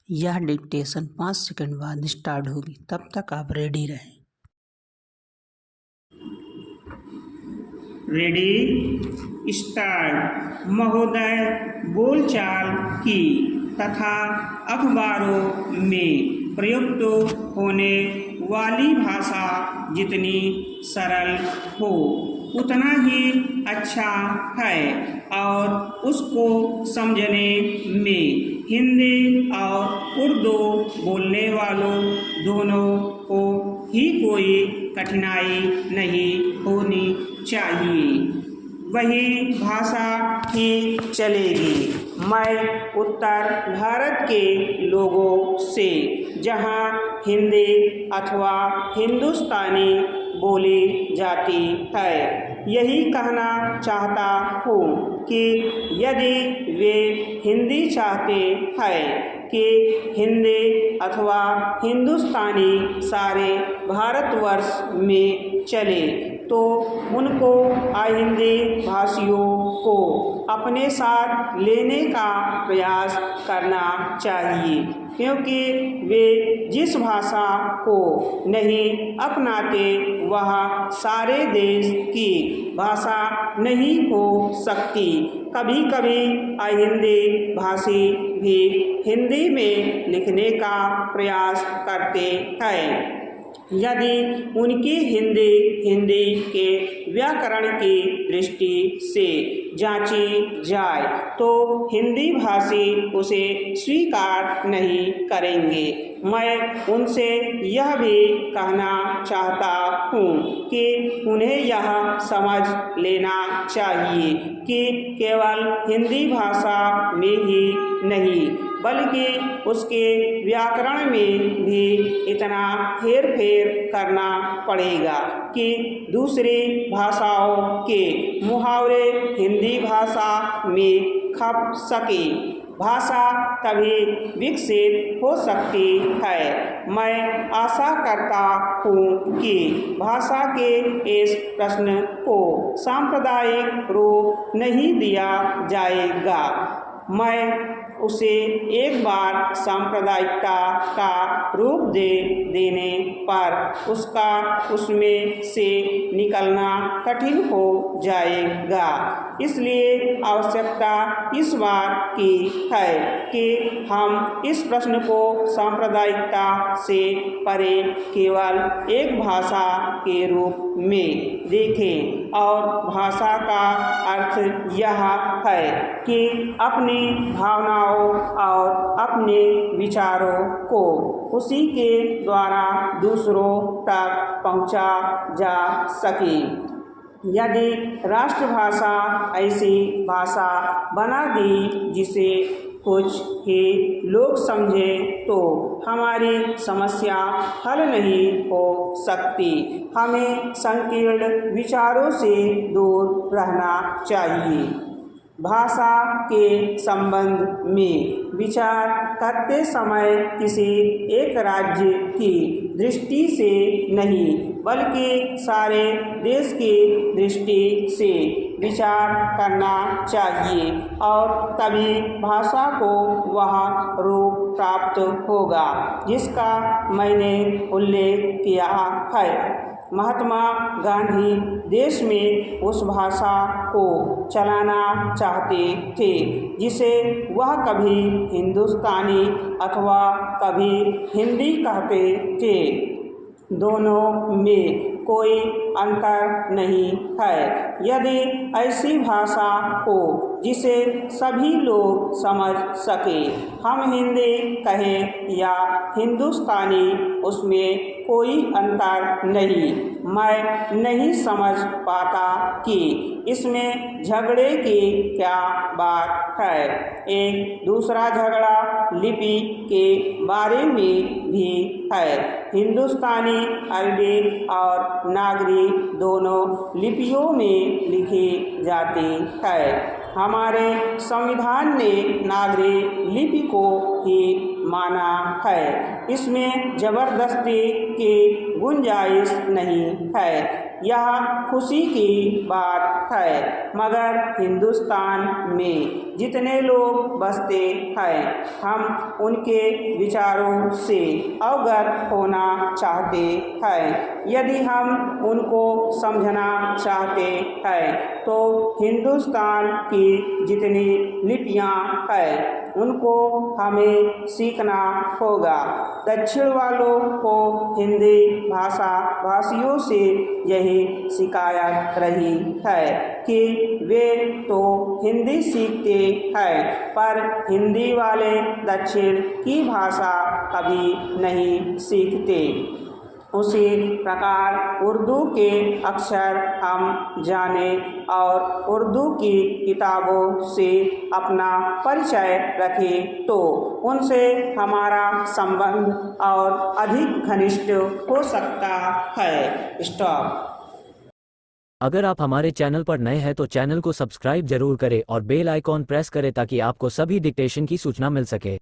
यह dictation 5 second बाद start होगी, तब तक आप रेडी रहें। Ready start. महोदय, बोलचाल की तथा अखबारों में प्रयुक्त होने वाली भाषा जितनी सरल हो उतना ही अच्छा है और उसको समझने में हिंदी और उर्दू बोलने वालों दोनों को ही कोई कठिनाई नहीं होनी चाहिए, वही भाषा ही चलेगी। मैं उत्तर भारत के लोगों से, जहां हिंदी अथवा हिंदुस्तानी बोली जाती है, यही कहना चाहता हूँ कि यदि वे हिंदी चाहते हैं कि हिंदी अथवा हिंदुस्तानी सारे भारतवर्ष में चले, तो उनको अहिंदी भाषियों को अपने साथ लेने का प्रयास करना चाहिए, क्योंकि वे जिस भाषा को नहीं अपनाते वह सारे देश की भाषा नहीं हो सकती। कभी कभी अहिंदी भाषी भी हिंदी में लिखने का प्रयास करते हैं। यदि उनकी हिंदी के व्याकरण की दृष्टि से जांची जाए तो हिंदी भाषी उसे स्वीकार नहीं करेंगे। मैं उनसे यह भी कहना चाहता हूँ कि उन्हें यह समझ लेना चाहिए कि केवल हिंदी भाषा में ही नहीं बल्कि उसके व्याकरण में भी इतना हेर फेर करना पड़ेगा कि दूसरी भाषाओं के मुहावरे हिंदी भाषा में खप सके। भाषा तभी विकसित हो सकती है। मैं आशा करता हूँ कि भाषा के इस प्रश्न को सांप्रदायिक रूप नहीं दिया जाएगा। मैं उसे एक बार सांप्रदायिकता का रूप देने पर उसमें से निकलना कठिन हो जाएगा। इसलिए आवश्यकता इस बात की है कि हम इस प्रश्न को सांप्रदायिकता से परे केवल एक भाषा के रूप में देखें, और भाषा का अर्थ यह है कि अपनी भावनाओं और अपने विचारों को उसी के द्वारा दूसरों तक पहुंचा जा सके। यदि राष्ट्रभाषा ऐसी भाषा बना दी जिसे कुछ ही लोग समझे तो हमारी समस्या हल नहीं हो सकती। हमें संकीर्ण विचारों से दूर रहना चाहिए। भाषा के संबंध में विचार करते समय किसी एक राज्य की दृष्टि से नहीं बल्कि सारे देश की दृष्टि से विचार करना चाहिए, और तभी भाषा को वह रूप प्राप्त होगा जिसका मैंने उल्लेख किया है। महात्मा गांधी देश में उस भाषा को चलाना चाहते थे जिसे वह कभी हिंदुस्तानी अथवा कभी हिंदी कहते थे। दोनों में कोई अंतर नहीं है। यदि ऐसी भाषा हो जिसे सभी लोग समझ सके, हम हिंदी कहें या हिंदुस्तानी, उसमें कोई अंतर नहीं। मैं नहीं समझ पाता कि इसमें झगड़े की क्या बात है। एक दूसरा झगड़ा लिपि के बारे में भी है। हिंदुस्तानी, अरबी और नागरी दोनों लिपियों में लिखी जाती है। हमारे संविधान ने नागरी लिपि को ही माना है। इसमें जबरदस्ती की गुंजाइश नहीं है। यह खुशी की बात है। मगर हिंदुस्तान में जितने लोग बसते हैं, हम उनके विचारों से अवगत होना चाहते हैं। यदि हम उनको समझना चाहते हैं तो हिंदुस्तान की जितनी लिपियां हैं उनको हमें सीखना होगा। दक्षिण वालों को हिंदी भाषा भाषियों से यही शिकायत रही है कि वे तो हिंदी सीखते हैं पर हिंदी वाले दक्षिण की भाषा कभी नहीं सीखते। उसी प्रकार उर्दू के अक्षर हम जानें और उर्दू की किताबों से अपना परिचय रखें तो उनसे हमारा संबंध और अधिक घनिष्ठ हो सकता है। स्टॉप। अगर आप हमारे चैनल पर नए हैं तो चैनल को सब्सक्राइब जरूर करें और बेल आइकॉन प्रेस करें ताकि आपको सभी डिक्टेशन की सूचना मिल सके।